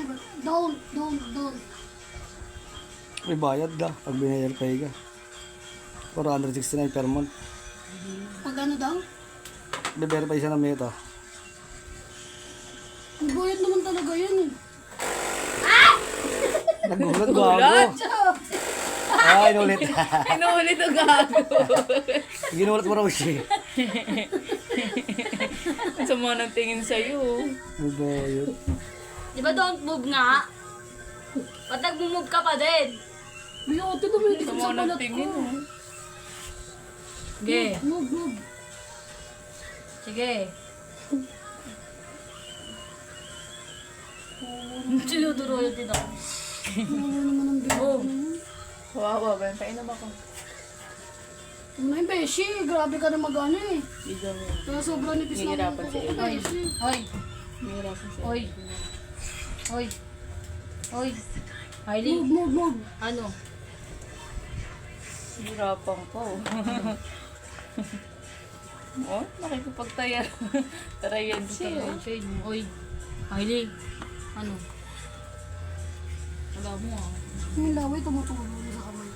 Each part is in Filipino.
never. Don't. May bayad ka pag binayarpay ka. 469 per month. Pag ano daw? Biverify siya ng meta. Bayad naman talaga yan eh. Nagulat gago. Ah, inulit. Inuulit ang gago. Ginulat mo raw siya. Sama ng tingin sa'yo. May bayad. Di ba don't move nga? Ba't nag-move ka pa din? May ate tumitikit sa Sama ng balat tingin. ko. Sige. Move. Sige. Sinuduro yun din ako. Ano naman ang bigat Oh. na yun? Wawa ba? Painom ako. Ano yung beshi? Grabe ka na mag-ano eh. Bigyan mo. Kaya sobrang nipis na Hihirapan ako si ko, Ella. beshi. Hoy. Mahirapan siya. Hoy. Hoy. Hoy. Hailey. Move. Ano? Hihirapan ko. Oh, nakikipagtaya. Tarayan siya. Hoy. Hailey. Ano? Wala mo ah. Yung laway tumutulo sa kamay.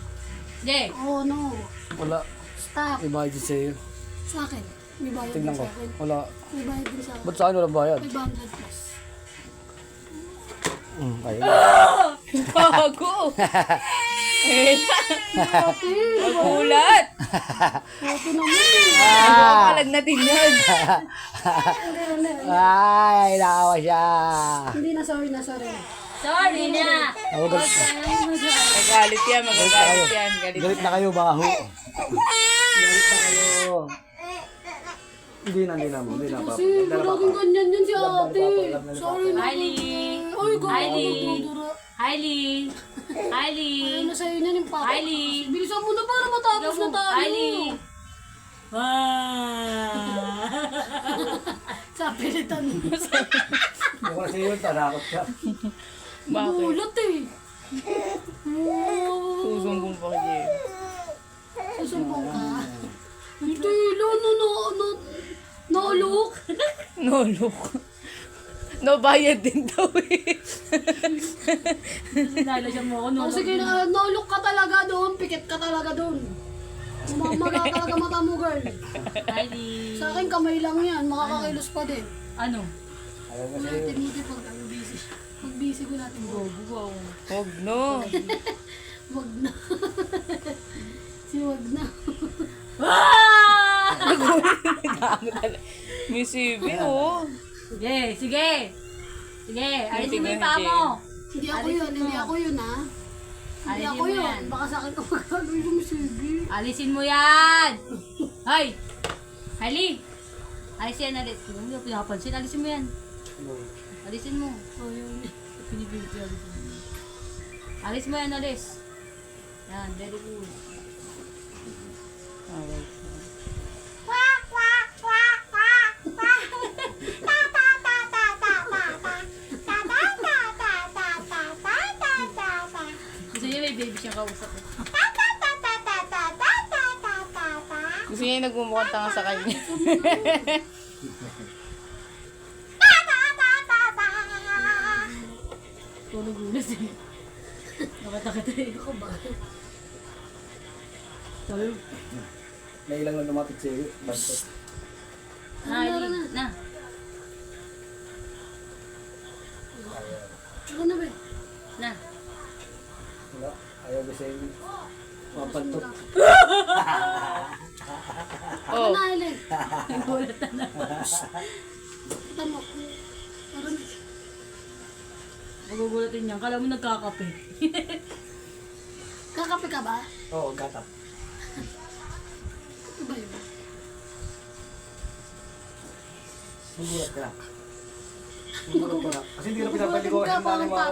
Hindi. Oh no. Wala. Stop. May bayad sa'yo. Sa akin. May bayad din Tignan ko. sa akin. Wala. May bayad din sa akin. Ba't sa akin walang bayad? 500 plus. Ayun. Bago! Magulat! Ito naman eh. Palag natin yan. Ay, nakawa siya. Hindi na, sorry. Sorry na. Magalit yan, magagalit yan. Galit na kayo, baho. Galit na kayo. Hindi na. Kasi laging ganyan yan si ate. Sorry na. Hailey. Ay, Hailey. gano'n. Hailey. Hailey. Ayun na sa'yo niyan yung papa. Hailey. Bilisan mo na para matapos na tayo. Hailey. Sa pilitan mo. Yung kasi yun, tarakot siya. Bakit? Gulat eh. Susumbong pa kayo. Susumbong ka. Hindi, no, look. No, look. No, bayad din daw eh. Sinala siya mo ako. O sige, no look ka talaga doon. Pikit ka talaga doon. Mamala talaga mata mo, girl. Hailey. Sa akin, kamay lang yan. Makakakilos pa din. Ano? Ayaw kasi Natin mo din pag busy. Pag busy ko natin. Wow. Huwag no. Wag na. Wag na. May CV oh. Sige. Sige, alisin mo yung Tingnan paa ni mo. Hindi ako yun ha. Hindi Alisin ako mo yun. yan. Baka sa akin kapagkagawin yung sige. Alisin mo yan! Hoy! Hailey! Alisin yan, alis. Hindi mo pinapansin. Alisin mo yan. Alisin mo. Ayun. Pinipilit yan. Alis mo yan, alis. Yan, very good. Gusto niya may baby siyang kausap. Gusto niya yung nagmumukhang tanga sa kanya. Tulog ulit eh. Nakatakot eh. Ako ba? Tulog. may ilang lang lumapit sa'yo. Basta. Hailey, na. Ako na ba? Na. Wala. Ayaw kasi mapantok. Ako Oh, na, Ellen. Nagulat na. Tama ko. Parang Magugulatin niyan. Kala mo nagkakape. kakape ka ba? Oo, gatap. Ito ba yun? Sumulat ka na. Sumulat ka na. Kasi hindi na pinapaligo kasi Parang mga